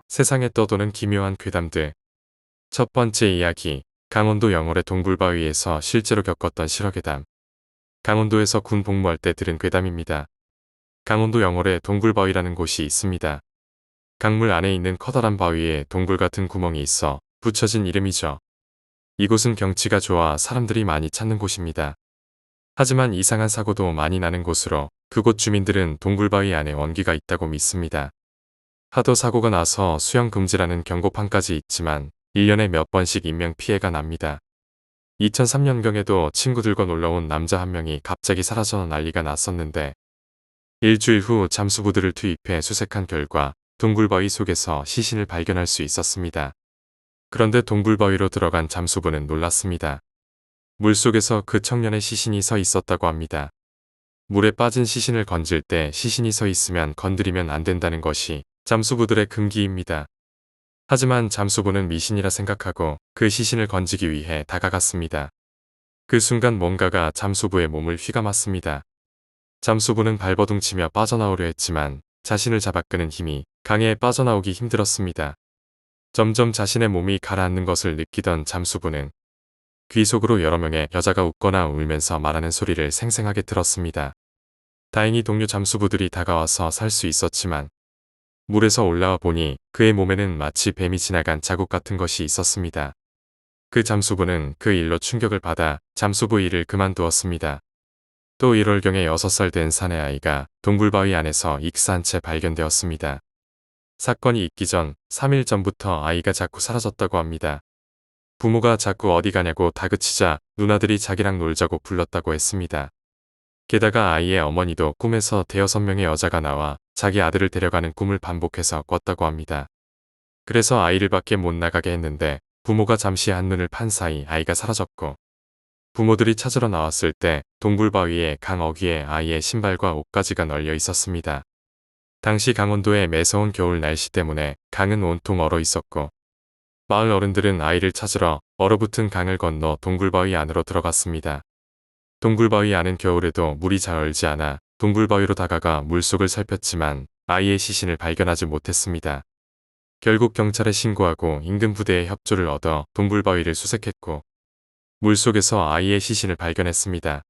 세상에 떠도는 기묘한 괴담들. 첫 번째 이야기, 강원도 영월의 동굴바위에서 실제로 겪었던 실화괴담. 강원도에서 군 복무할 때 들은 괴담입니다. 강원도 영월에 동굴바위라는 곳이 있습니다. 강물 안에 있는 커다란 바위에 동굴 같은 구멍이 있어 붙여진 이름이죠. 이곳은 경치가 좋아 사람들이 많이 찾는 곳입니다. 하지만 이상한 사고도 많이 나는 곳으로 그곳 주민들은 동굴바위 안에 원기가 있다고 믿습니다. 하도 사고가 나서 수영 금지라는 경고판까지 있지만 1년에 몇 번씩 인명피해가 납니다. 2003년경에도 친구들과 놀러온 남자 한 명이 갑자기 사라져 난리가 났었는데 일주일 후 잠수부들을 투입해 수색한 결과 동굴바위 속에서 시신을 발견할 수 있었습니다. 그런데 동굴바위로 들어간 잠수부는 놀랐습니다. 물속에서 그 청년의 시신이 서 있었다고 합니다. 물에 빠진 시신을 건질 때 시신이 서 있으면 건드리면 안 된다는 것이 잠수부들의 금기입니다. 하지만 잠수부는 미신이라 생각하고 그 시신을 건지기 위해 다가갔습니다. 그 순간 뭔가가 잠수부의 몸을 휘감았습니다. 잠수부는 발버둥치며 빠져나오려 했지만 자신을 잡아끄는 힘이 강해 빠져나오기 힘들었습니다. 점점 자신의 몸이 가라앉는 것을 느끼던 잠수부는 귀 속으로 여러 명의 여자가 웃거나 울면서 말하는 소리를 생생하게 들었습니다. 다행히 동료 잠수부들이 다가와서 살 수 있었지만 물에서 올라와 보니 그의 몸에는 마치 뱀이 지나간 자국 같은 것이 있었습니다. 그 잠수부는 그 일로 충격을 받아 잠수부 일을 그만두었습니다. 또 1월경에 6살 된 사내 아이가 동굴바위 안에서 익사한 채 발견되었습니다. 사건이 있기 전 3일 전부터 아이가 자꾸 사라졌다고 합니다. 부모가 자꾸 어디 가냐고 다그치자 누나들이 자기랑 놀자고 불렀다고 했습니다. 게다가 아이의 어머니도 꿈에서 5-6명의 여자가 나와 자기 아들을 데려가는 꿈을 반복해서 꿨다고 합니다. 그래서 아이를 밖에 못 나가게 했는데 부모가 잠시 한눈을 판 사이 아이가 사라졌고 부모들이 찾으러 나왔을 때 동굴바위에 강 어귀에 아이의 신발과 옷가지가 널려 있었습니다. 당시 강원도의 매서운 겨울 날씨 때문에 강은 온통 얼어 있었고 마을 어른들은 아이를 찾으러 얼어붙은 강을 건너 동굴바위 안으로 들어갔습니다. 동굴바위 안은 겨울에도 물이 잘 얼지 않아 동굴바위로 다가가 물속을 살폈지만 아이의 시신을 발견하지 못했습니다. 결국 경찰에 신고하고 인근 부대의 협조를 얻어 동굴바위를 수색했고 물속에서 아이의 시신을 발견했습니다.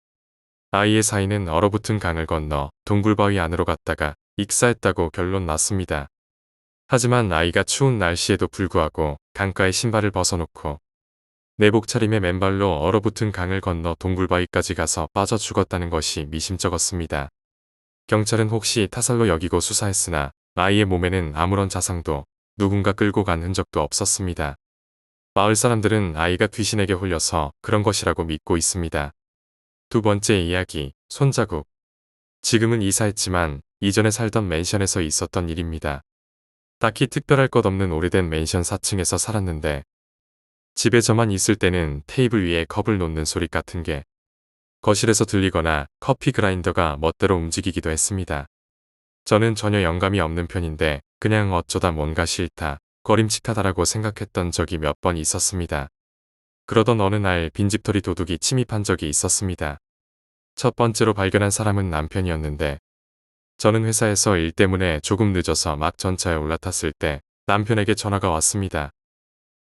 아이의 사인은 얼어붙은 강을 건너 동굴바위 안으로 갔다가 익사했다고 결론 났습니다. 하지만 아이가 추운 날씨에도 불구하고 강가에 신발을 벗어놓고 내복 차림의 맨발로 얼어붙은 강을 건너 동굴바위까지 가서 빠져 죽었다는 것이 미심쩍었습니다. 경찰은 혹시 타살로 여기고 수사했으나 아이의 몸에는 아무런 자상도 누군가 끌고 간 흔적도 없었습니다. 마을 사람들은 아이가 귀신에게 홀려서 그런 것이라고 믿고 있습니다. 두 번째 이야기, 손자국. 지금은 이사했지만 이전에 살던 맨션에서 있었던 일입니다. 딱히 특별할 것 없는 오래된 맨션 4층에서 살았는데 집에 저만 있을 때는 테이블 위에 컵을 놓는 소리 같은 게 거실에서 들리거나 커피 그라인더가 멋대로 움직이기도 했습니다. 저는 전혀 영감이 없는 편인데 그냥 어쩌다 뭔가 싫다, 꺼림칙하다라고 생각했던 적이 몇 번 있었습니다. 그러던 어느 날 빈집털이 도둑이 침입한 적이 있었습니다. 첫 번째로 발견한 사람은 남편이었는데 저는 회사에서 일 때문에 조금 늦어서 막 전차에 올라탔을 때 남편에게 전화가 왔습니다.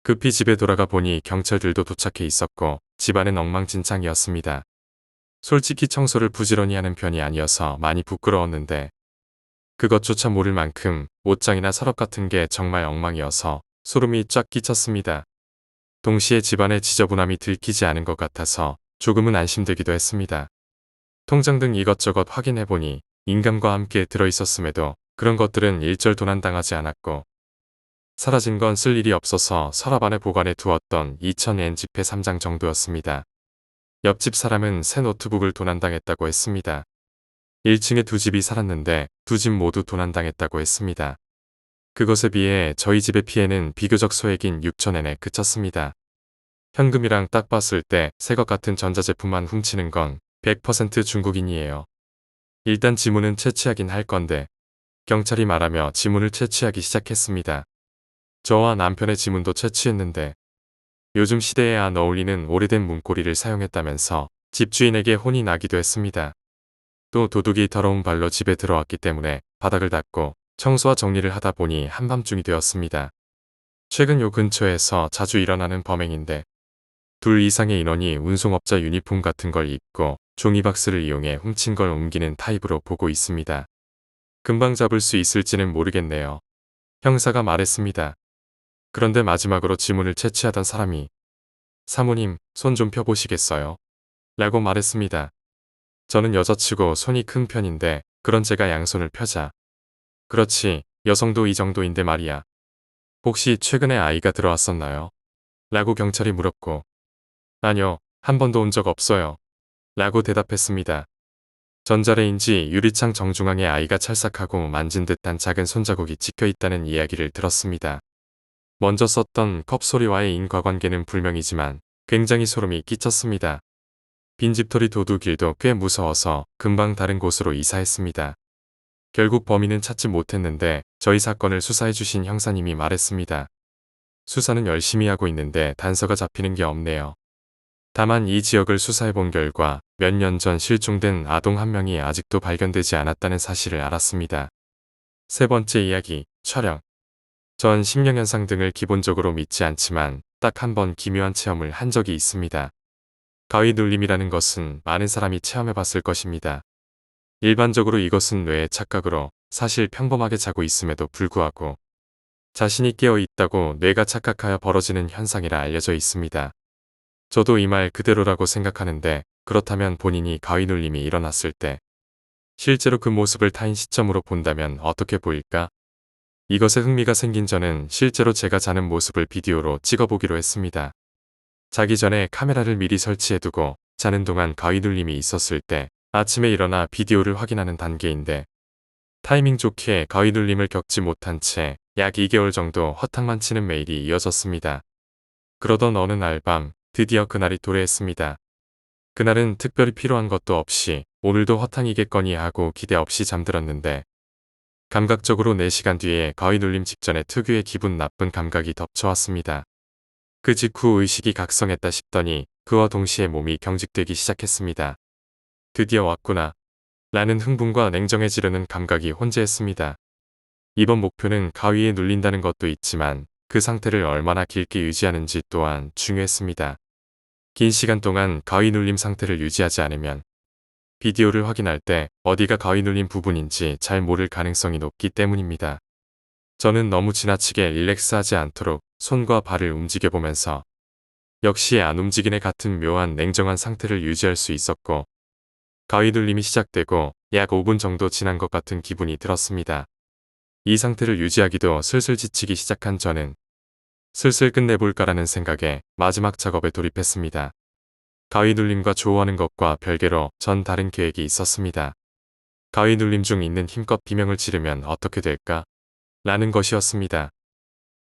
급히 집에 돌아가 보니 경찰들도 도착해 있었고 집안은 엉망진창이었습니다. 솔직히 청소를 부지런히 하는 편이 아니어서 많이 부끄러웠는데 그것조차 모를 만큼 옷장이나 서랍 같은 게 정말 엉망이어서 소름이 쫙 끼쳤습니다. 동시에 집안의 지저분함이 들키지 않은 것 같아서 조금은 안심되기도 했습니다. 통장 등 이것저것 확인해보니 인감과 함께 들어있었음에도 그런 것들은 일절 도난당하지 않았고 사라진 건 쓸 일이 없어서 서랍 안에 보관해 두었던 2000엔 지폐 3장 정도였습니다. 옆집 사람은 새 노트북을 도난당했다고 했습니다. 1층에 두 집이 살았는데 두 집 모두 도난당했다고 했습니다. 그것에 비해 저희 집의 피해는 비교적 소액인 6000엔에 그쳤습니다. 현금이랑 딱 봤을 때 새 것 같은 전자제품만 훔치는 건 100% 중국인이에요. 일단 지문은 채취하긴 할 건데 경찰이 말하며 지문을 채취하기 시작했습니다. 저와 남편의 지문도 채취했는데 요즘 시대에 안 어울리는 오래된 문고리를 사용했다면서 집주인에게 혼이 나기도 했습니다. 또 도둑이 더러운 발로 집에 들어왔기 때문에 바닥을 닦고 청소와 정리를 하다 보니 한밤중이 되었습니다. 최근 요 근처에서 자주 일어나는 범행인데 둘 이상의 인원이 운송업자 유니폼 같은 걸 입고 종이박스를 이용해 훔친 걸 옮기는 타입으로 보고 있습니다. 금방 잡을 수 있을지는 모르겠네요. 형사가 말했습니다. 그런데 마지막으로 지문을 채취하던 사람이 사모님, 손 좀 펴보시겠어요? 라고 말했습니다. 저는 여자치고 손이 큰 편인데 그런 제가 양손을 펴자. 그렇지, 여성도 이 정도인데 말이야. 혹시 최근에 아이가 들어왔었나요? 라고 경찰이 물었고 아니요, 한 번도 온 적 없어요. 라고 대답했습니다. 전자레인지 유리창 정중앙에 아이가 찰싹하고 만진 듯한 작은 손자국이 찍혀 있다는 이야기를 들었습니다. 먼저 썼던 컵 소리와의 인과관계는 불명이지만 굉장히 소름이 끼쳤습니다. 빈집털이 도둑일도 꽤 무서워서 금방 다른 곳으로 이사했습니다. 결국 범인은 찾지 못했는데 저희 사건을 수사해 주신 형사님이 말했습니다. 수사는 열심히 하고 있는데 단서가 잡히는 게 없네요. 다만 이 지역을 수사해 본 결과 몇 년 전 실종된 아동 한 명이 아직도 발견되지 않았다는 사실을 알았습니다. 세 번째 이야기, 촬영. 전 심령현상 등을 기본적으로 믿지 않지만 딱 한 번 기묘한 체험을 한 적이 있습니다. 가위 눌림이라는 것은 많은 사람이 체험해봤을 것입니다. 일반적으로 이것은 뇌의 착각으로 사실 평범하게 자고 있음에도 불구하고 자신이 깨어 있다고 뇌가 착각하여 벌어지는 현상이라 알려져 있습니다. 저도 이 말 그대로라고 생각하는데 그렇다면 본인이 가위 눌림이 일어났을 때 실제로 그 모습을 타인 시점으로 본다면 어떻게 보일까? 이것에 흥미가 생긴 저는 실제로 제가 자는 모습을 비디오로 찍어보기로 했습니다. 자기 전에 카메라를 미리 설치해두고 자는 동안 가위 눌림이 있었을 때 아침에 일어나 비디오를 확인하는 단계인데 타이밍 좋게 가위 눌림을 겪지 못한 채 약 2개월 정도 허탕만 치는 매일이 이어졌습니다. 그러던 어느 날 밤 드디어 그날이 도래했습니다. 그날은 특별히 필요한 것도 없이 오늘도 허탕이겠거니 하고 기대 없이 잠들었는데 감각적으로 4시간 뒤에 가위 눌림 직전에 특유의 기분 나쁜 감각이 덮쳐왔습니다. 그 직후 의식이 각성했다 싶더니 그와 동시에 몸이 경직되기 시작했습니다. 드디어 왔구나. 라는 흥분과 냉정해지려는 감각이 혼재했습니다. 이번 목표는 가위에 눌린다는 것도 있지만 그 상태를 얼마나 길게 유지하는지 또한 중요했습니다. 긴 시간 동안 가위 눌림 상태를 유지하지 않으면 비디오를 확인할 때 어디가 가위 눌린 부분인지 잘 모를 가능성이 높기 때문입니다. 저는 너무 지나치게 릴렉스하지 않도록 손과 발을 움직여보면서 역시 안 움직이네 같은 묘한 냉정한 상태를 유지할 수 있었고 가위 눌림이 시작되고 약 5분 정도 지난 것 같은 기분이 들었습니다. 이 상태를 유지하기도 슬슬 지치기 시작한 저는 슬슬 끝내볼까라는 생각에 마지막 작업에 돌입했습니다. 가위 눌림과 조우하는 것과 별개로 전 다른 계획이 있었습니다. 가위 눌림 중 있는 힘껏 비명을 지르면 어떻게 될까? 라는 것이었습니다.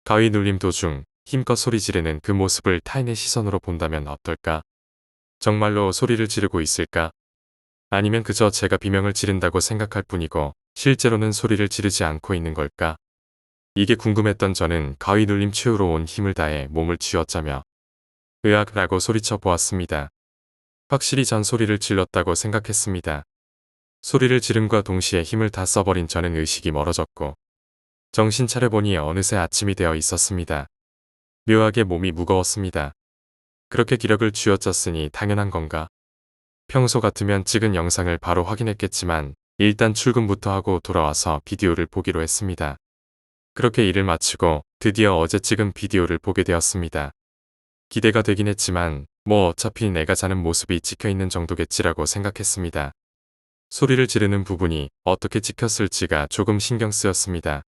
가위 눌림 도중 힘껏 소리 지르는 그 모습을 타인의 시선으로 본다면 어떨까? 정말로 소리를 지르고 있을까? 아니면 그저 제가 비명을 지른다고 생각할 뿐이고 실제로는 소리를 지르지 않고 있는 걸까? 이게 궁금했던 저는 가위 눌림 최후로 온 힘을 다해 몸을 쥐어짜며 으악라고 소리쳐 보았습니다. 확실히 전 소리를 질렀다고 생각했습니다. 소리를 지름과 동시에 힘을 다 써버린 저는 의식이 멀어졌고 정신 차려보니 어느새 아침이 되어 있었습니다. 묘하게 몸이 무거웠습니다. 그렇게 기력을 쥐어짰으니 당연한 건가? 평소 같으면 찍은 영상을 바로 확인했겠지만 일단 출근부터 하고 돌아와서 비디오를 보기로 했습니다. 그렇게 일을 마치고 드디어 어제 찍은 비디오를 보게 되었습니다. 기대가 되긴 했지만 뭐 어차피 내가 자는 모습이 찍혀있는 정도겠지라고 생각했습니다. 소리를 지르는 부분이 어떻게 찍혔을지가 조금 신경 쓰였습니다.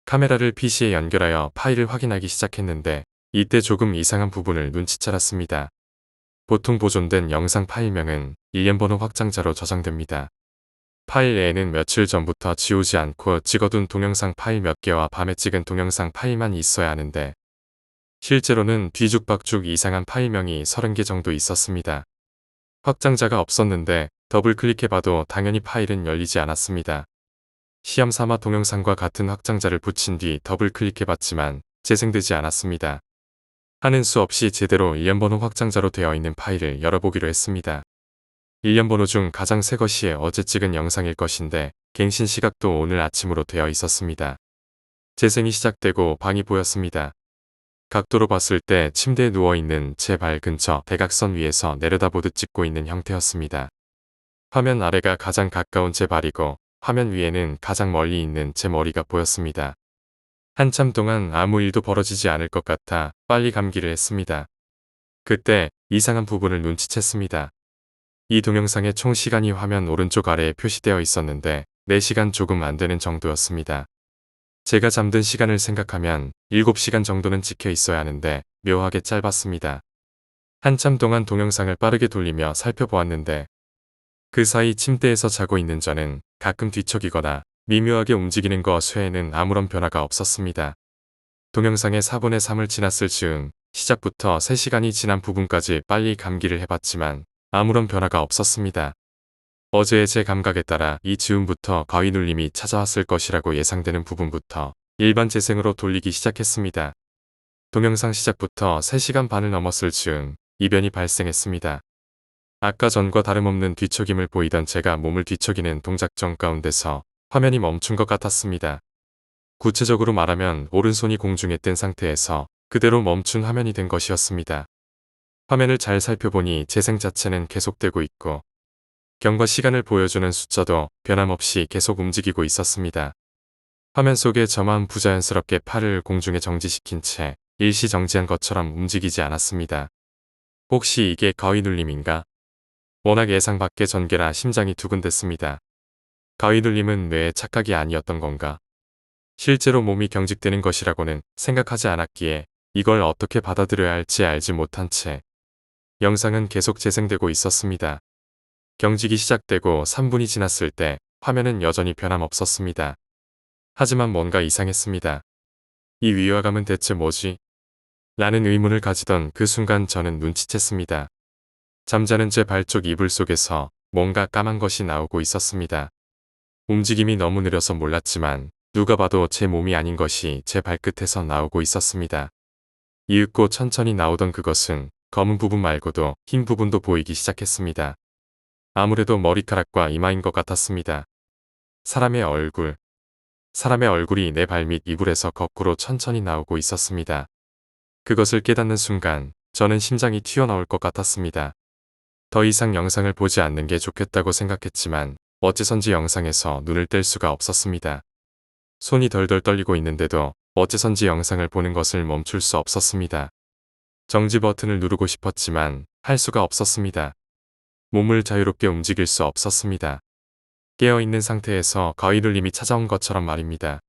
카메라를 PC에 연결하여 파일을 확인하기 시작했는데 이때 조금 이상한 부분을 눈치채았습니다. 보통 보존된 영상 파일명은 일련번호 확장자로 저장됩니다. 파일 내에는 며칠 전부터 지우지 않고 찍어둔 동영상 파일 몇 개와 밤에 찍은 동영상 파일만 있어야 하는데 실제로는 뒤죽박죽 이상한 파일명이 30개 정도 있었습니다. 확장자가 없었는데 더블 클릭해봐도 당연히 파일은 열리지 않았습니다. 시험삼아 동영상과 같은 확장자를 붙인 뒤 더블 클릭해봤지만 재생되지 않았습니다. 하는 수 없이 제대로 일련번호 확장자로 되어 있는 파일을 열어보기로 했습니다. 일련번호 중 가장 새 것이 어제 찍은 영상일 것인데 갱신 시각도 오늘 아침으로 되어 있었습니다. 재생이 시작되고 방이 보였습니다. 각도로 봤을 때 침대에 누워있는 제 발 근처 대각선 위에서 내려다보듯 찍고 있는 형태였습니다. 화면 아래가 가장 가까운 제 발이고 화면 위에는 가장 멀리 있는 제 머리가 보였습니다. 한참 동안 아무 일도 벌어지지 않을 것 같아 빨리 감기를 했습니다. 그때 이상한 부분을 눈치챘습니다. 이 동영상의 총 시간이 화면 오른쪽 아래에 표시되어 있었는데 4시간 조금 안 되는 정도였습니다. 제가 잠든 시간을 생각하면 7시간 정도는 찍혀 있어야 하는데 묘하게 짧았습니다. 한참 동안 동영상을 빠르게 돌리며 살펴보았는데 그 사이 침대에서 자고 있는 저는 가끔 뒤척이거나 미묘하게 움직이는 것 외에는 아무런 변화가 없었습니다. 동영상의 4분의 3을 지났을 즈음 시작부터 3시간이 지난 부분까지 빨리 감기를 해봤지만 아무런 변화가 없었습니다. 어제의 제 감각에 따라 이 즈음부터 가위 눌림이 찾아왔을 것이라고 예상되는 부분부터 일반 재생으로 돌리기 시작했습니다. 동영상 시작부터 3시간 반을 넘었을 즈음 이변이 발생했습니다. 아까 전과 다름없는 뒤척임을 보이던 제가 몸을 뒤척이는 동작정 가운데서 화면이 멈춘 것 같았습니다. 구체적으로 말하면 오른손이 공중에 뜬 상태에서 그대로 멈춘 화면이 된 것이었습니다. 화면을 잘 살펴보니 재생 자체는 계속되고 있고 경과 시간을 보여주는 숫자도 변함없이 계속 움직이고 있었습니다. 화면 속에 저만 부자연스럽게 팔을 공중에 정지시킨 채 일시 정지한 것처럼 움직이지 않았습니다. 혹시 이게 가위 눌림인가? 워낙 예상 밖의 전개라 심장이 두근댔습니다. 가위 눌림은 뇌의 착각이 아니었던 건가? 실제로 몸이 경직되는 것이라고는 생각하지 않았기에 이걸 어떻게 받아들여야 할지 알지 못한 채 영상은 계속 재생되고 있었습니다. 경직이 시작되고 3분이 지났을 때 화면은 여전히 변함없었습니다. 하지만 뭔가 이상했습니다. 이 위화감은 대체 뭐지? 라는 의문을 가지던 그 순간 저는 눈치챘습니다. 잠자는 제 발 쪽 이불 속에서 뭔가 까만 것이 나오고 있었습니다. 움직임이 너무 느려서 몰랐지만 누가 봐도 제 몸이 아닌 것이 제 발끝에서 나오고 있었습니다. 이윽고 천천히 나오던 그것은 검은 부분 말고도 흰 부분도 보이기 시작했습니다. 아무래도 머리카락과 이마인 것 같았습니다. 사람의 얼굴이 내 발 밑 이불에서 거꾸로 천천히 나오고 있었습니다. 그것을 깨닫는 순간 저는 심장이 튀어나올 것 같았습니다. 더 이상 영상을 보지 않는 게 좋겠다고 생각했지만 어째선지 영상에서 눈을 뗄 수가 없었습니다. 손이 덜덜 떨리고 있는데도 어째선지 영상을 보는 것을 멈출 수 없었습니다. 정지 버튼을 누르고 싶었지만 할 수가 없었습니다. 몸을 자유롭게 움직일 수 없었습니다. 깨어있는 상태에서 가위 눌림이 찾아온 것처럼 말입니다.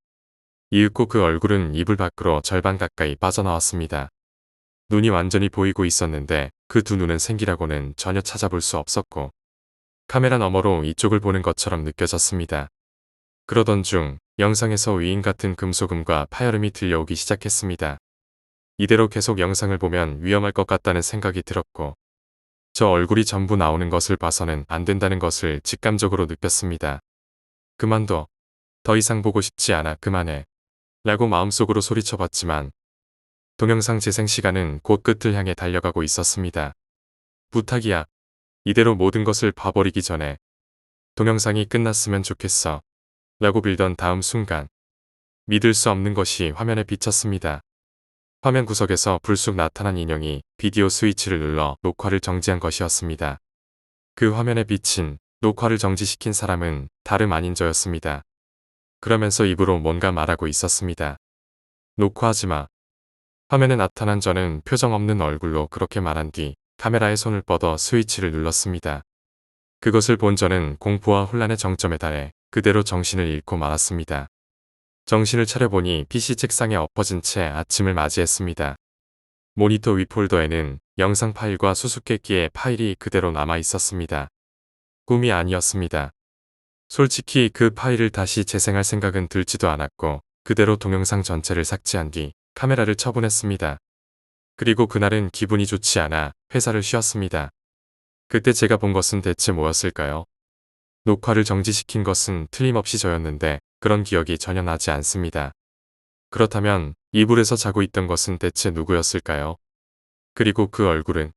이윽고 그 얼굴은 이불 밖으로 절반 가까이 빠져나왔습니다. 눈이 완전히 보이고 있었는데 그 두 눈은 생기라고는 전혀 찾아볼 수 없었고 카메라 너머로 이쪽을 보는 것처럼 느껴졌습니다. 그러던 중 영상에서 위인 같은 금속음과 파열음이 들려오기 시작했습니다. 이대로 계속 영상을 보면 위험할 것 같다는 생각이 들었고 저 얼굴이 전부 나오는 것을 봐서는 안 된다는 것을 직감적으로 느꼈습니다. 그만둬. 더 이상 보고 싶지 않아. 그만해. 라고 마음속으로 소리쳐봤지만 동영상 재생 시간은 곧 끝을 향해 달려가고 있었습니다. 부탁이야. 이대로 모든 것을 봐버리기 전에 동영상이 끝났으면 좋겠어. 라고 빌던 다음 순간 믿을 수 없는 것이 화면에 비쳤습니다. 화면 구석에서 불쑥 나타난 인형이 비디오 스위치를 눌러 녹화를 정지한 것이었습니다. 그 화면에 비친 녹화를 정지시킨 사람은 다름 아닌 저였습니다. 그러면서 입으로 뭔가 말하고 있었습니다. 녹화하지 마. 화면에 나타난 저는 표정 없는 얼굴로 그렇게 말한 뒤 카메라에 손을 뻗어 스위치를 눌렀습니다. 그것을 본 저는 공포와 혼란의 정점에 달해 그대로 정신을 잃고 말았습니다. 정신을 차려보니 PC 책상에 엎어진 채 아침을 맞이했습니다. 모니터 위 폴더에는 영상 파일과 수수께끼의 파일이 그대로 남아 있었습니다. 꿈이 아니었습니다. 솔직히 그 파일을 다시 재생할 생각은 들지도 않았고 그대로 동영상 전체를 삭제한 뒤 카메라를 처분했습니다. 그리고 그날은 기분이 좋지 않아 회사를 쉬었습니다. 그때 제가 본 것은 대체 뭐였을까요? 녹화를 정지시킨 것은 틀림없이 저였는데 그런 기억이 전혀 나지 않습니다. 그렇다면 이불에서 자고 있던 것은 대체 누구였을까요? 그리고 그 얼굴은?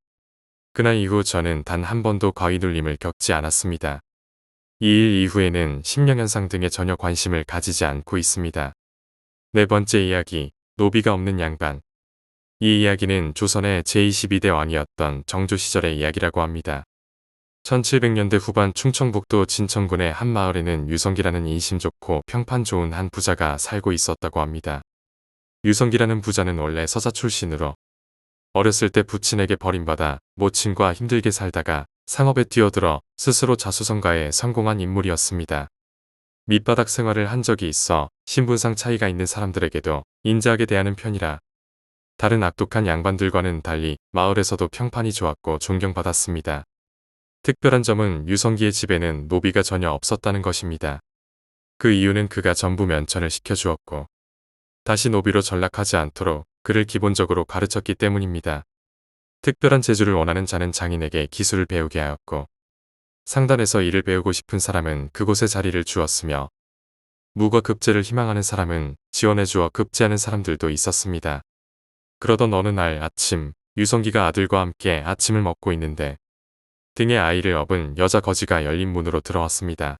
그날 이후 저는 단 한 번도 가위 눌림을 겪지 않았습니다. 이 일 이후에는 심령현상 등에 전혀 관심을 가지지 않고 있습니다. 네 번째 이야기, 노비가 없는 양반. 이 이야기는 조선의 제22대 왕이었던 정조 시절의 이야기라고 합니다. 1700년대 후반 충청북도 진천군의 한 마을에는 유성기라는 인심 좋고 평판 좋은 한 부자가 살고 있었다고 합니다. 유성기라는 부자는 원래 서자 출신으로 어렸을 때 부친에게 버림받아 모친과 힘들게 살다가 상업에 뛰어들어 스스로 자수성가에 성공한 인물이었습니다. 밑바닥 생활을 한 적이 있어 신분상 차이가 있는 사람들에게도 인자하게 대하는 편이라 다른 악독한 양반들과는 달리 마을에서도 평판이 좋았고 존경받았습니다. 특별한 점은 유성기의 집에는 노비가 전혀 없었다는 것입니다. 그 이유는 그가 전부 면천을 시켜주었고 다시 노비로 전락하지 않도록 그를 기본적으로 가르쳤기 때문입니다. 특별한 재주를 원하는 자는 장인에게 기술을 배우게 하였고 상단에서 일을 배우고 싶은 사람은 그곳에 자리를 주었으며 무과 급제를 희망하는 사람은 지원해주어 급제하는 사람들도 있었습니다. 그러던 어느 날 아침 유성기가 아들과 함께 아침을 먹고 있는데 등에 아이를 업은 여자 거지가 열린 문으로 들어왔습니다.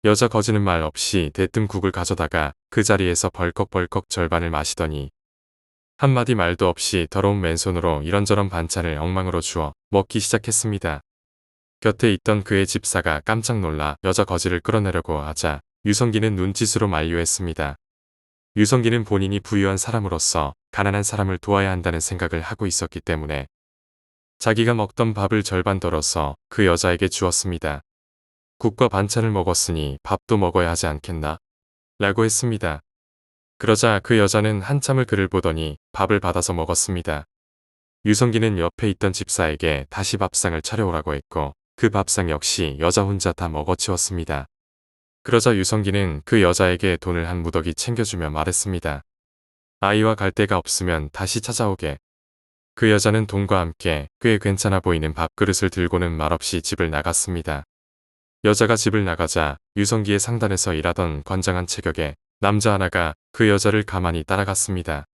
여자 거지는 말 없이 대뜸 국을 가져다가 그 자리에서 벌컥벌컥 절반을 마시더니 한마디 말도 없이 더러운 맨손으로 이런저런 반찬을 엉망으로 주어 먹기 시작했습니다. 곁에 있던 그의 집사가 깜짝 놀라 여자 거지를 끌어내려고 하자 유성기는 눈짓으로 만류했습니다. 유성기는 본인이 부유한 사람으로서 가난한 사람을 도와야 한다는 생각을 하고 있었기 때문에 자기가 먹던 밥을 절반 덜어서 그 여자에게 주었습니다. 국과 반찬을 먹었으니 밥도 먹어야 하지 않겠나? 라고 했습니다. 그러자 그 여자는 한참을 그를 보더니 밥을 받아서 먹었습니다. 유성기는 옆에 있던 집사에게 다시 밥상을 차려오라고 했고 그 밥상 역시 여자 혼자 다 먹어치웠습니다. 그러자 유성기는 그 여자에게 돈을 한 무더기 챙겨주며 말했습니다. 아이와 갈 데가 없으면 다시 찾아오게. 그 여자는 돈과 함께 꽤 괜찮아 보이는 밥그릇을 들고는 말없이 집을 나갔습니다. 여자가 집을 나가자 유성기의 상단에서 일하던 건장한 체격의 남자 하나가 그 여자를 가만히 따라갔습니다.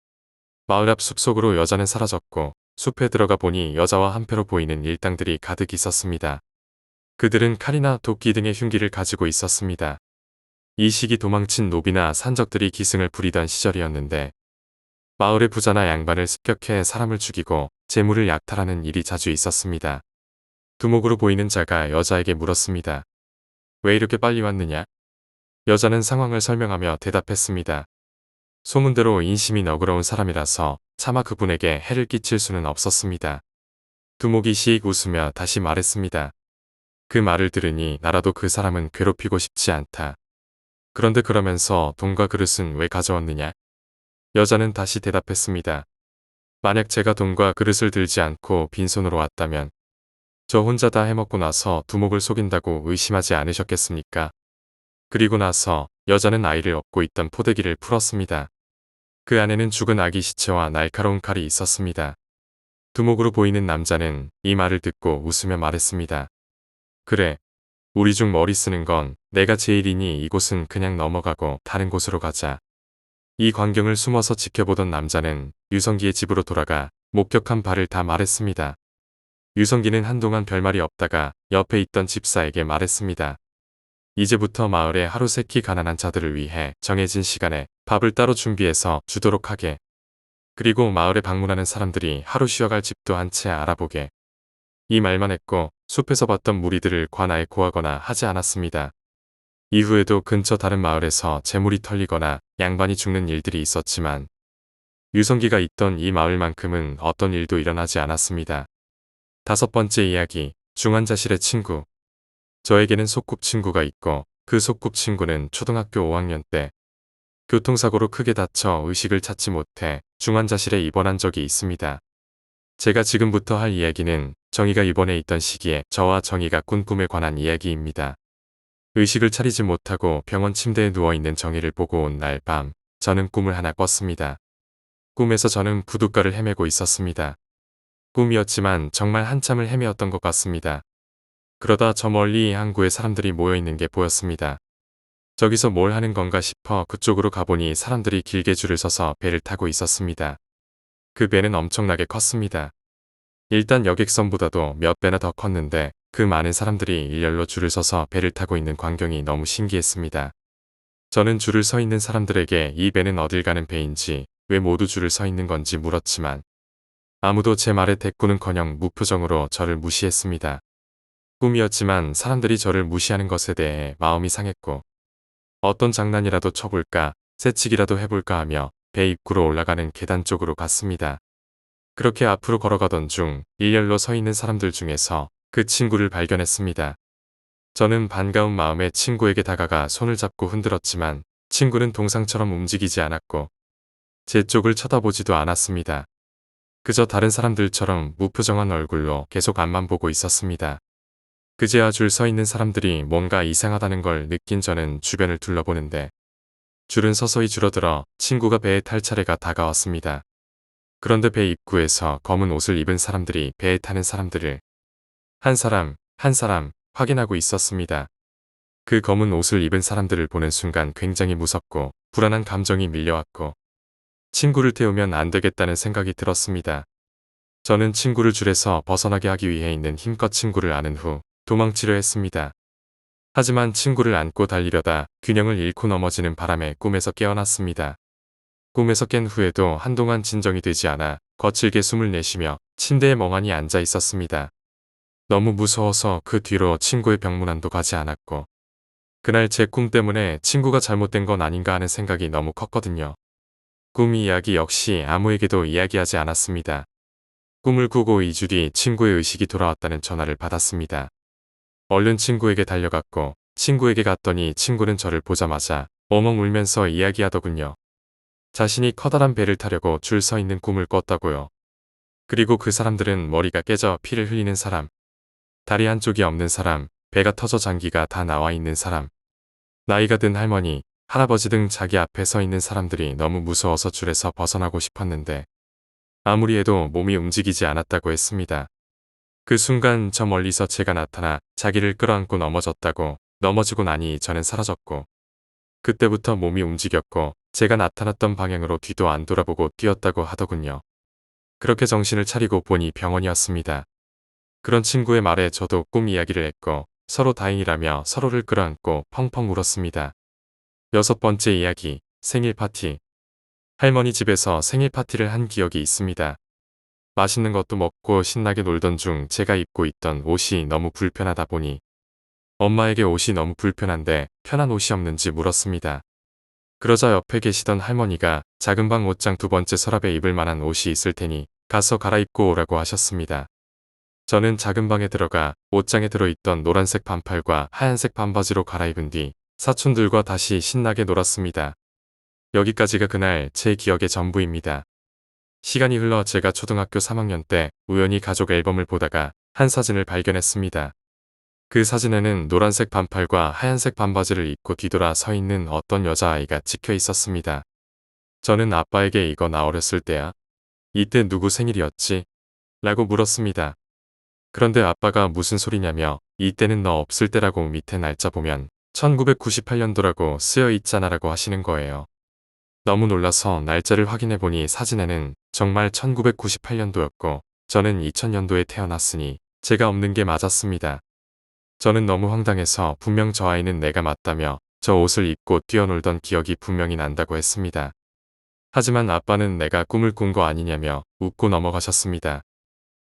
마을 앞 숲속으로 여자는 사라졌고 숲에 들어가 보니 여자와 한패로 보이는 일당들이 가득 있었습니다. 그들은 칼이나 도끼 등의 흉기를 가지고 있었습니다. 이 시기 도망친 노비나 산적들이 기승을 부리던 시절이었는데 마을의 부자나 양반을 습격해 사람을 죽이고 재물을 약탈하는 일이 자주 있었습니다. 두목으로 보이는 자가 여자에게 물었습니다. 왜 이렇게 빨리 왔느냐? 여자는 상황을 설명하며 대답했습니다. 소문대로 인심이 너그러운 사람이라서 차마 그분에게 해를 끼칠 수는 없었습니다. 두목이 씩 웃으며 다시 말했습니다. 그 말을 들으니 나라도 그 사람은 괴롭히고 싶지 않다. 그런데 그러면서 돈과 그릇은 왜 가져왔느냐? 여자는 다시 대답했습니다. 만약 제가 돈과 그릇을 들지 않고 빈손으로 왔다면 저 혼자 다 해먹고 나서 두목을 속인다고 의심하지 않으셨겠습니까? 그리고 나서 여자는 아이를 업고 있던 포대기를 풀었습니다. 그 안에는 죽은 아기 시체와 날카로운 칼이 있었습니다. 두목으로 보이는 남자는 이 말을 듣고 웃으며 말했습니다. 그래, 우리 중 머리 쓰는 건 내가 제일이니 이곳은 그냥 넘어가고 다른 곳으로 가자. 이 광경을 숨어서 지켜보던 남자는 유성기의 집으로 돌아가 목격한 바를 다 말했습니다. 유성기는 한동안 별말이 없다가 옆에 있던 집사에게 말했습니다. 이제부터 마을의 하루 세끼 가난한 자들을 위해 정해진 시간에 밥을 따로 준비해서 주도록 하게. 그리고 마을에 방문하는 사람들이 하루 쉬어갈 집도 한 채 알아보게. 이 말만 했고 숲에서 봤던 무리들을 관아에 고하거나 하지 않았습니다. 이후에도 근처 다른 마을에서 재물이 털리거나 양반이 죽는 일들이 있었지만 유성기가 있던 이 마을만큼은 어떤 일도 일어나지 않았습니다. 다섯 번째 이야기, 중환자실의 친구. 저에게는 소꿉친구가 있고 그 소꿉친구는 초등학교 5학년 때 교통사고로 크게 다쳐 의식을 찾지 못해 중환자실에 입원한 적이 있습니다. 제가 지금부터 할 이야기는 정희가 입원해 있던 시기에 저와 정희가 꾼 꿈에 관한 이야기입니다. 의식을 차리지 못하고 병원 침대에 누워있는 정희를 보고 온 날 밤, 저는 꿈을 하나 꿨습니다. 꿈에서 저는 부둣가를 헤매고 있었습니다. 꿈이었지만 정말 한참을 헤매었던 것 같습니다. 그러다 저 멀리 항구에 사람들이 모여있는 게 보였습니다. 저기서 뭘 하는 건가 싶어 그쪽으로 가보니 사람들이 길게 줄을 서서 배를 타고 있었습니다. 그 배는 엄청나게 컸습니다. 일단 여객선보다도 몇 배나 더 컸는데 그 많은 사람들이 일렬로 줄을 서서 배를 타고 있는 광경이 너무 신기했습니다. 저는 줄을 서 있는 사람들에게 이 배는 어딜 가는 배인지 왜 모두 줄을 서 있는 건지 물었지만 아무도 제 말에 대꾸는커녕 무표정으로 저를 무시했습니다. 꿈이었지만 사람들이 저를 무시하는 것에 대해 마음이 상했고 어떤 장난이라도 쳐볼까, 새치기라도 해볼까 하며 배 입구로 올라가는 계단 쪽으로 갔습니다. 그렇게 앞으로 걸어가던 중 일렬로 서 있는 사람들 중에서 그 친구를 발견했습니다. 저는 반가운 마음에 친구에게 다가가 손을 잡고 흔들었지만 친구는 동상처럼 움직이지 않았고 제 쪽을 쳐다보지도 않았습니다. 그저 다른 사람들처럼 무표정한 얼굴로 계속 앞만 보고 있었습니다. 그제야 줄 서 있는 사람들이 뭔가 이상하다는 걸 느낀 저는 주변을 둘러보는데 줄은 서서히 줄어들어 친구가 배에 탈 차례가 다가왔습니다. 그런데 배 입구에서 검은 옷을 입은 사람들이 배에 타는 사람들을 한 사람 한 사람 확인하고 있었습니다. 그 검은 옷을 입은 사람들을 보는 순간 굉장히 무섭고 불안한 감정이 밀려왔고 친구를 태우면 안 되겠다는 생각이 들었습니다. 저는 친구를 줄에서 벗어나게 하기 위해 있는 힘껏 친구를 안은 후 도망치려 했습니다. 하지만 친구를 안고 달리려다 균형을 잃고 넘어지는 바람에 꿈에서 깨어났습니다. 꿈에서 깬 후에도 한동안 진정이 되지 않아 거칠게 숨을 내쉬며 침대에 멍하니 앉아 있었습니다. 너무 무서워서 그 뒤로 친구의 병문안도 가지 않았고 그날 제 꿈 때문에 친구가 잘못된 건 아닌가 하는 생각이 너무 컸거든요. 꿈 이야기 역시 아무에게도 이야기하지 않았습니다. 꿈을 꾸고 2주 뒤 친구의 의식이 돌아왔다는 전화를 받았습니다. 얼른 친구에게 달려갔고 친구에게 갔더니 친구는 저를 보자마자 엉엉 울면서 이야기하더군요. 자신이 커다란 배를 타려고 줄 서 있는 꿈을 꿨다고요. 그리고 그 사람들은 머리가 깨져 피를 흘리는 사람, 다리 한쪽이 없는 사람, 배가 터져 장기가 다 나와 있는 사람, 나이가 든 할머니, 할아버지 등 자기 앞에 서 있는 사람들이 너무 무서워서 줄에서 벗어나고 싶었는데 아무리 해도 몸이 움직이지 않았다고 했습니다. 그 순간 저 멀리서 제가 나타나 자기를 끌어안고 넘어졌다고 넘어지고 나니 저는 사라졌고 그때부터 몸이 움직였고 제가 나타났던 방향으로 뒤도 안 돌아보고 뛰었다고 하더군요. 그렇게 정신을 차리고 보니 병원이었습니다. 그런 친구의 말에 저도 꿈 이야기를 했고 서로 다행이라며 서로를 끌어안고 펑펑 울었습니다. 6번째 이야기, 생일 파티. 할머니 집에서 생일 파티를 한 기억이 있습니다. 맛있는 것도 먹고 신나게 놀던 중 제가 입고 있던 옷이 너무 불편하다 보니 엄마에게 옷이 너무 불편한데 편한 옷이 없는지 물었습니다. 그러자 옆에 계시던 할머니가 작은 방 옷장 2번째 서랍에 입을 만한 옷이 있을 테니 가서 갈아입고 오라고 하셨습니다. 저는 작은 방에 들어가 옷장에 들어있던 노란색 반팔과 하얀색 반바지로 갈아입은 뒤 사촌들과 다시 신나게 놀았습니다. 여기까지가 그날 제 기억의 전부입니다. 시간이 흘러 제가 초등학교 3학년 때 우연히 가족 앨범을 보다가 한 사진을 발견했습니다. 그 사진에는 노란색 반팔과 하얀색 반바지를 입고 뒤돌아 서 있는 어떤 여자아이가 찍혀 있었습니다. 저는 아빠에게 이거 나 어렸을 때야? 이때 누구 생일이었지? 라고 물었습니다. 그런데 아빠가 무슨 소리냐며 이때는 너 없을 때라고 밑에 날짜 보면 1998년도라고 쓰여 있잖아 라고 하시는 거예요. 너무 놀라서 날짜를 확인해보니 사진에는 정말 1998년도였고 저는 2000년도에 태어났으니 제가 없는 게 맞았습니다. 저는 너무 황당해서 분명 저 아이는 내가 맞다며 저 옷을 입고 뛰어놀던 기억이 분명히 난다고 했습니다. 하지만 아빠는 내가 꿈을 꾼 거 아니냐며 웃고 넘어가셨습니다.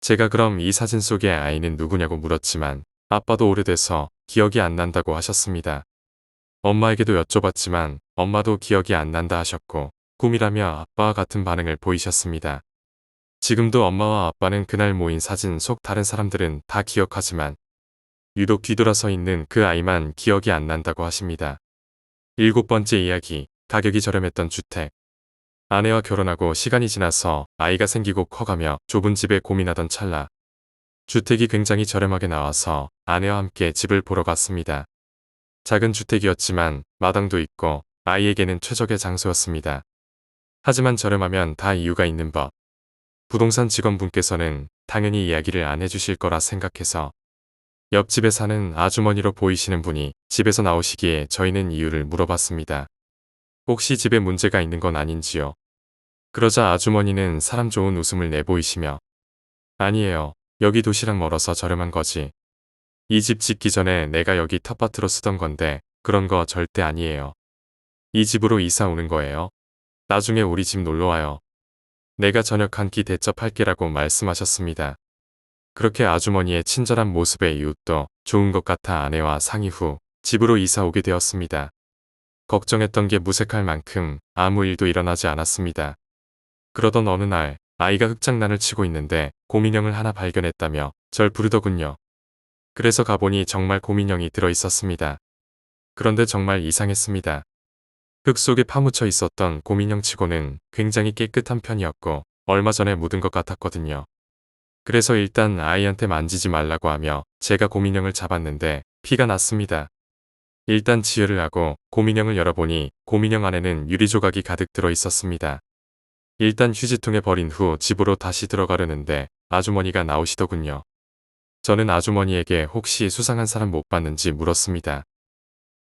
제가 그럼 이 사진 속의 아이는 누구냐고 물었지만 아빠도 오래돼서 기억이 안 난다고 하셨습니다. 엄마에게도 여쭤봤지만 엄마도 기억이 안 난다 하셨고 꿈이라며 아빠와 같은 반응을 보이셨습니다. 지금도 엄마와 아빠는 그날 모인 사진 속 다른 사람들은 다 기억하지만 유독 뒤돌아서 있는 그 아이만 기억이 안 난다고 하십니다. 7번째 이야기, 가격이 저렴했던 주택. 아내와 결혼하고 시간이 지나서 아이가 생기고 커가며 좁은 집에 고민하던 찰나 주택이 굉장히 저렴하게 나와서 아내와 함께 집을 보러 갔습니다. 작은 주택이었지만 마당도 있고 아이에게는 최적의 장소였습니다. 하지만 저렴하면 다 이유가 있는 법. 부동산 직원분께서는 당연히 이야기를 안 해주실 거라 생각해서 옆집에 사는 아주머니로 보이시는 분이 집에서 나오시기에 저희는 이유를 물어봤습니다. 혹시 집에 문제가 있는 건 아닌지요? 그러자 아주머니는 사람 좋은 웃음을 내보이시며 아니에요. 여기 도시락 멀어서 저렴한 거지. 이 집 짓기 전에 내가 여기 텃밭으로 쓰던 건데 그런 거 절대 아니에요. 이 집으로 이사 오는 거예요. 나중에 우리 집 놀러 와요. 내가 저녁 한 끼 대접할게라고 말씀하셨습니다. 그렇게 아주머니의 친절한 모습에 이웃도 좋은 것 같아 아내와 상의 후 집으로 이사 오게 되었습니다. 걱정했던 게 무색할 만큼 아무 일도 일어나지 않았습니다. 그러던 어느 날 아이가 흙장난을 치고 있는데 곰인형을 하나 발견했다며 절 부르더군요. 그래서 가보니 정말 곰인형이 들어있었습니다. 그런데 정말 이상했습니다. 흙 속에 파묻혀 있었던 곰인형 치고는 굉장히 깨끗한 편이었고 얼마 전에 묻은 것 같았거든요. 그래서 일단 아이한테 만지지 말라고 하며 제가 곰인형을 잡았는데 피가 났습니다. 일단 지혈을 하고 곰인형을 열어보니 곰인형 안에는 유리조각이 가득 들어 있었습니다. 일단 휴지통에 버린 후 집으로 다시 들어가려는데 아주머니가 나오시더군요. 저는 아주머니에게 혹시 수상한 사람 못 봤는지 물었습니다.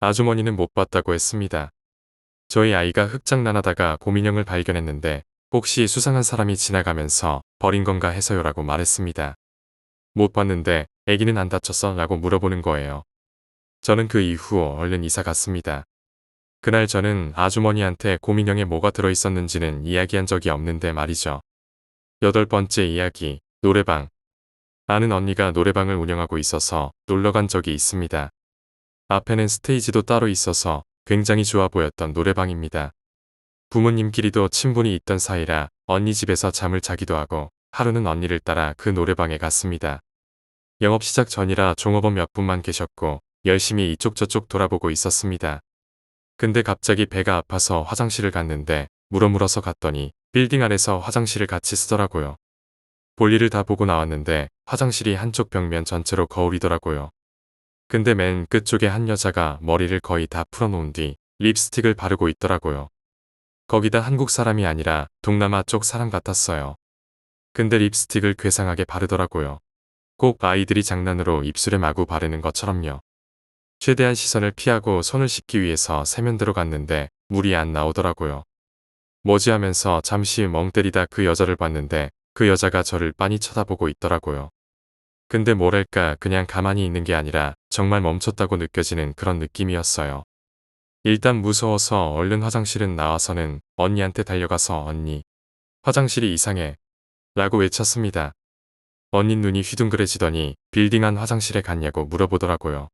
아주머니는 못 봤다고 했습니다. 저희 아이가 흙장난하다가 곰인형을 발견했는데 혹시 수상한 사람이 지나가면서 버린 건가 해서요라고 말했습니다. 못 봤는데 애기는 안 다쳤어? 라고 물어보는 거예요. 저는 그 이후 얼른 이사 갔습니다. 그날 저는 아주머니한테 곰인형에 뭐가 들어있었는지는 이야기한 적이 없는데 말이죠. 8번째 이야기, 노래방. 아는 언니가 노래방을 운영하고 있어서 놀러간 적이 있습니다. 앞에는 스테이지도 따로 있어서 굉장히 좋아 보였던 노래방입니다. 부모님끼리도 친분이 있던 사이라 언니 집에서 잠을 자기도 하고 하루는 언니를 따라 그 노래방에 갔습니다. 영업 시작 전이라 종업원 몇 분만 계셨고 열심히 이쪽 저쪽 돌아보고 있었습니다. 근데 갑자기 배가 아파서 화장실을 갔는데 물어물어서 갔더니 빌딩 안에서 화장실을 같이 쓰더라고요. 볼일을 다 보고 나왔는데 화장실이 한쪽 벽면 전체로 거울이더라고요. 근데 맨 끝쪽에 한 여자가 머리를 거의 다 풀어놓은 뒤 립스틱을 바르고 있더라고요. 거기다 한국 사람이 아니라 동남아 쪽 사람 같았어요. 근데 립스틱을 괴상하게 바르더라고요. 꼭 아이들이 장난으로 입술에 마구 바르는 것처럼요. 최대한 시선을 피하고 손을 씻기 위해서 세면대로 갔는데 물이 안 나오더라고요. 뭐지 하면서 잠시 멍 때리다 그 여자를 봤는데 그 여자가 저를 빤히 쳐다보고 있더라고요. 근데 뭐랄까 그냥 가만히 있는 게 아니라 정말 멈췄다고 느껴지는 그런 느낌이었어요. 일단 무서워서 얼른 화장실은 나와서는 언니한테 달려가서 언니, 화장실이 이상해 라고 외쳤습니다. 언니 눈이 휘둥그레지더니 빌딩 안 화장실에 갔냐고 물어보더라고요.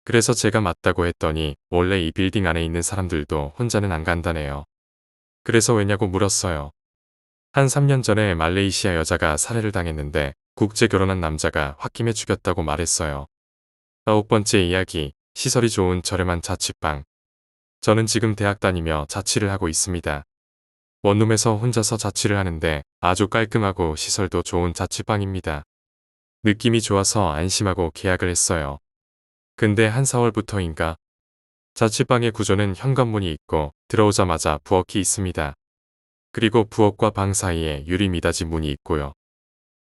그래서 제가 맞다고 했더니 원래 이 빌딩 안에 있는 사람들도 혼자는 안 간다네요. 그래서 왜냐고 물었어요. 한 3년 전에 말레이시아 여자가 살해를 당했는데 국제 결혼한 남자가 홧김에 죽였다고 말했어요. 9번째 이야기, 시설이 좋은 저렴한 자취방. 저는 지금 대학 다니며 자취를 하고 있습니다. 원룸에서 혼자서 자취를 하는데 아주 깔끔하고 시설도 좋은 자취방입니다. 느낌이 좋아서 안심하고 계약을 했어요. 근데 한 4월부터인가 자취방의 구조는 현관문이 있고 들어오자마자 부엌이 있습니다. 그리고 부엌과 방 사이에 유리 미닫이 문이 있고요.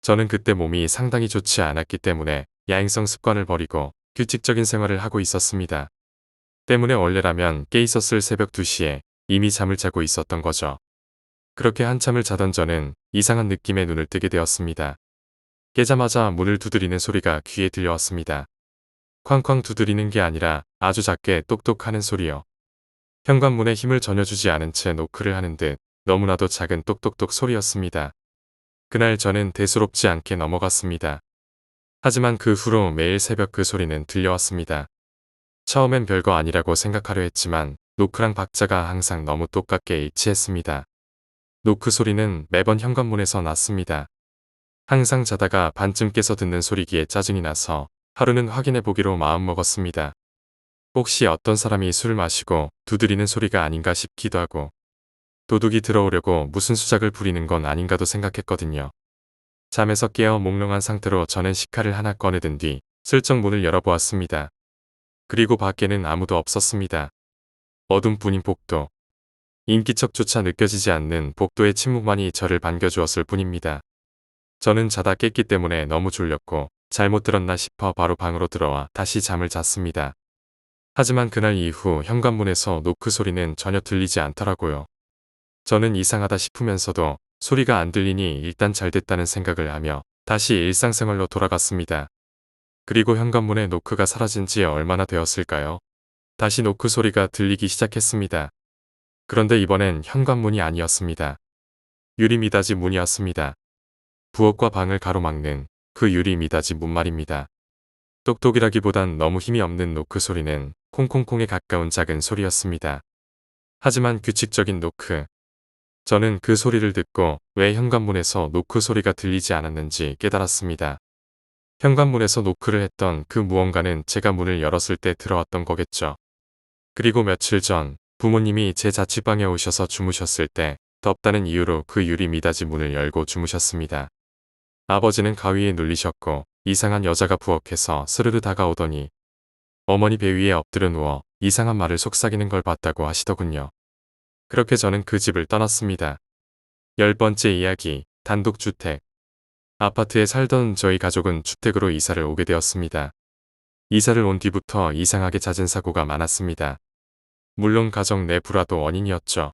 저는 그때 몸이 상당히 좋지 않았기 때문에 야행성 습관을 버리고 규칙적인 생활을 하고 있었습니다. 때문에 원래라면 깨 있었을 새벽 2시에 이미 잠을 자고 있었던 거죠. 그렇게 한참을 자던 저는 이상한 느낌에 눈을 뜨게 되었습니다. 깨자마자 문을 두드리는 소리가 귀에 들려왔습니다. 쾅쾅 두드리는 게 아니라 아주 작게 똑똑하는 소리요. 현관문에 힘을 전혀 주지 않은 채 노크를 하는 듯 너무나도 작은 똑똑똑 소리였습니다. 그날 저는 대수롭지 않게 넘어갔습니다. 하지만 그 후로 매일 새벽 그 소리는 들려왔습니다. 처음엔 별거 아니라고 생각하려 했지만 노크랑 박자가 항상 너무 똑같게 일치했습니다. 노크 소리는 매번 현관문에서 났습니다. 항상 자다가 반쯤 깨서 듣는 소리기에 짜증이 나서 하루는 확인해 보기로 마음먹었습니다. 혹시 어떤 사람이 술을 마시고 두드리는 소리가 아닌가 싶기도 하고 도둑이 들어오려고 무슨 수작을 부리는 건 아닌가도 생각했거든요. 잠에서 깨어 몽롱한 상태로 저는 식칼을 하나 꺼내든 뒤 슬쩍 문을 열어보았습니다. 그리고 밖에는 아무도 없었습니다. 어둠뿐인 복도. 인기척조차 느껴지지 않는 복도의 침묵만이 저를 반겨주었을 뿐입니다. 저는 자다 깼기 때문에 너무 졸렸고 잘못 들었나 싶어 바로 방으로 들어와 다시 잠을 잤습니다. 하지만 그날 이후 현관문에서 노크 소리는 전혀 들리지 않더라고요. 저는 이상하다 싶으면서도 소리가 안 들리니 일단 잘 됐다는 생각을 하며 다시 일상생활로 돌아갔습니다. 그리고 현관문에 노크가 사라진 지 얼마나 되었을까요? 다시 노크 소리가 들리기 시작했습니다. 그런데 이번엔 현관문이 아니었습니다. 유리 미닫이 문이었습니다. 부엌과 방을 가로막는 그 유리 미닫이 문 말입니다. 똑똑이라기보단 너무 힘이 없는 노크 소리는 콩콩콩에 가까운 작은 소리였습니다. 하지만 규칙적인 노크. 저는 그 소리를 듣고 왜 현관문에서 노크 소리가 들리지 않았는지 깨달았습니다. 현관문에서 노크를 했던 그 무언가는 제가 문을 열었을 때 들어왔던 거겠죠. 그리고 며칠 전 부모님이 제 자취방에 오셔서 주무셨을 때 덥다는 이유로 그 유리 미닫이 문을 열고 주무셨습니다. 아버지는 가위에 눌리셨고 이상한 여자가 부엌에서 스르르 다가오더니 어머니 배 위에 엎드려 누워 이상한 말을 속삭이는 걸 봤다고 하시더군요. 그렇게 저는 그 집을 떠났습니다. 10번째 이야기, 단독주택. 아파트에 살던 저희 가족은 주택으로 이사를 오게 되었습니다. 이사를 온 뒤부터 이상하게 잦은 사고가 많았습니다. 물론 가정 내 불화도 원인이었죠.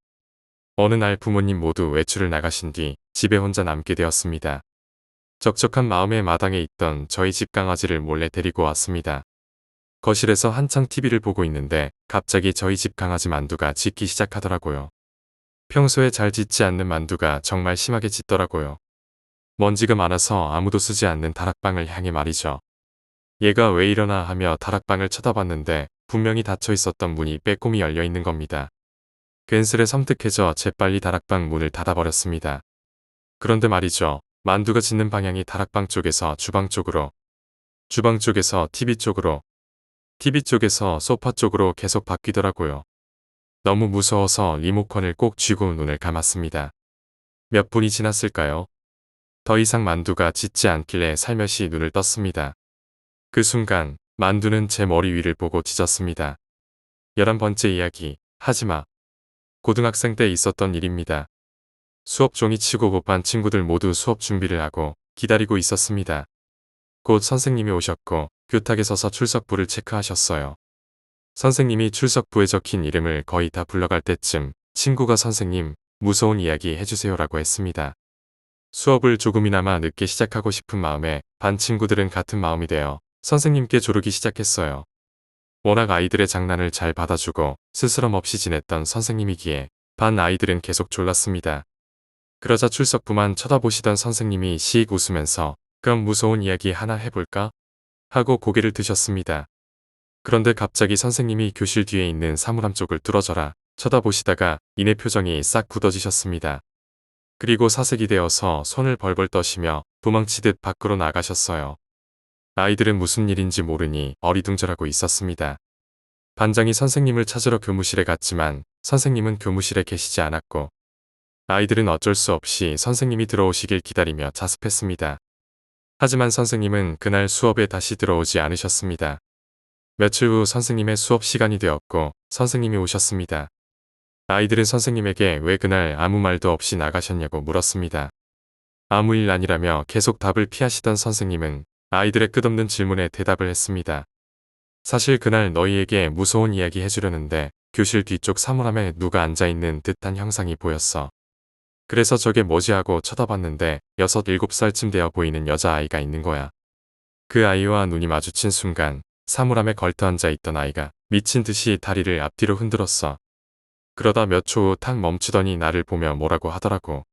어느 날 부모님 모두 외출을 나가신 뒤 집에 혼자 남게 되었습니다. 적적한 마음에 마당에 있던 저희 집 강아지를 몰래 데리고 왔습니다. 거실에서 한창 TV를 보고 있는데 갑자기 저희 집 강아지 만두가 짖기 시작하더라고요. 평소에 잘 짖지 않는 만두가 정말 심하게 짖더라고요. 먼지가 많아서 아무도 쓰지 않는 다락방을 향해 말이죠. 얘가 왜 이러나 하며 다락방을 쳐다봤는데 분명히 닫혀 있었던 문이 빼꼼히 열려 있는 겁니다. 괜스레 섬뜩해져 재빨리 다락방 문을 닫아버렸습니다. 그런데 말이죠. 만두가 짖는 방향이 다락방 쪽에서 주방 쪽으로, 주방 쪽에서 TV 쪽으로, TV 쪽에서 소파 쪽으로 계속 바뀌더라고요. 너무 무서워서 리모컨을 꼭 쥐고 눈을 감았습니다. 몇 분이 지났을까요? 더 이상 만두가 짖지 않길래 살며시 눈을 떴습니다. 그 순간 만두는 제 머리 위를 보고 짖었습니다. 11번째 이야기, 하지마. 고등학생 때 있었던 일입니다. 수업 종이 치고 곧 반 친구들 모두 수업 준비를 하고 기다리고 있었습니다. 곧 선생님이 오셨고 교탁에 서서 출석부를 체크하셨어요. 선생님이 출석부에 적힌 이름을 거의 다 불러갈 때쯤 친구가 선생님, 무서운 이야기 해주세요라고 했습니다. 수업을 조금이나마 늦게 시작하고 싶은 마음에 반 친구들은 같은 마음이 되어 선생님께 조르기 시작했어요. 워낙 아이들의 장난을 잘 받아주고 스스럼 없이 지냈던 선생님이기에 반 아이들은 계속 졸랐습니다. 그러자 출석부만 쳐다보시던 선생님이 씩 웃으면서 그럼 무서운 이야기 하나 해볼까? 하고 고개를 드셨습니다. 그런데 갑자기 선생님이 교실 뒤에 있는 사물함 쪽을 뚫어져라 쳐다보시다가 이내 표정이 싹 굳어지셨습니다. 그리고 사색이 되어서 손을 벌벌 떠시며 도망치듯 밖으로 나가셨어요. 아이들은 무슨 일인지 모르니 어리둥절하고 있었습니다. 반장이 선생님을 찾으러 교무실에 갔지만 선생님은 교무실에 계시지 않았고 아이들은 어쩔 수 없이 선생님이 들어오시길 기다리며 자습했습니다. 하지만 선생님은 그날 수업에 다시 들어오지 않으셨습니다. 며칠 후 선생님의 수업 시간이 되었고 선생님이 오셨습니다. 아이들은 선생님에게 왜 그날 아무 말도 없이 나가셨냐고 물었습니다. 아무 일 아니라며 계속 답을 피하시던 선생님은 아이들의 끝없는 질문에 대답을 했습니다. 사실 그날 너희에게 무서운 이야기 해주려는데 교실 뒤쪽 사물함에 누가 앉아있는 듯한 형상이 보였어. 그래서 저게 뭐지 하고 쳐다봤는데 6, 7살쯤 되어 보이는 여자아이가 있는 거야. 그 아이와 눈이 마주친 순간 사물함에 걸터앉아 있던 아이가 미친 듯이 다리를 앞뒤로 흔들었어. 그러다 몇 초 후 탁 멈추더니 나를 보며 뭐라고 하더라고.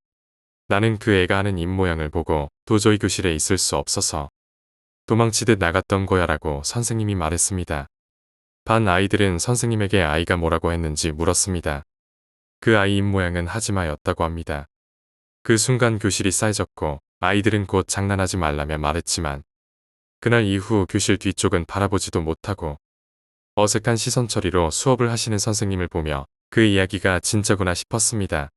나는 그 애가 하는 입모양을 보고 도저히 교실에 있을 수 없어서 도망치듯 나갔던 거야라고 선생님이 말했습니다. 반 아이들은 선생님에게 아이가 뭐라고 했는지 물었습니다. 그 아이 입모양은 하지마였다고 합니다. 그 순간 교실이 싸해졌고 아이들은 곧 장난하지 말라며 말했지만 그날 이후 교실 뒤쪽은 바라보지도 못하고 어색한 시선 처리로 수업을 하시는 선생님을 보며 그 이야기가 진짜구나 싶었습니다.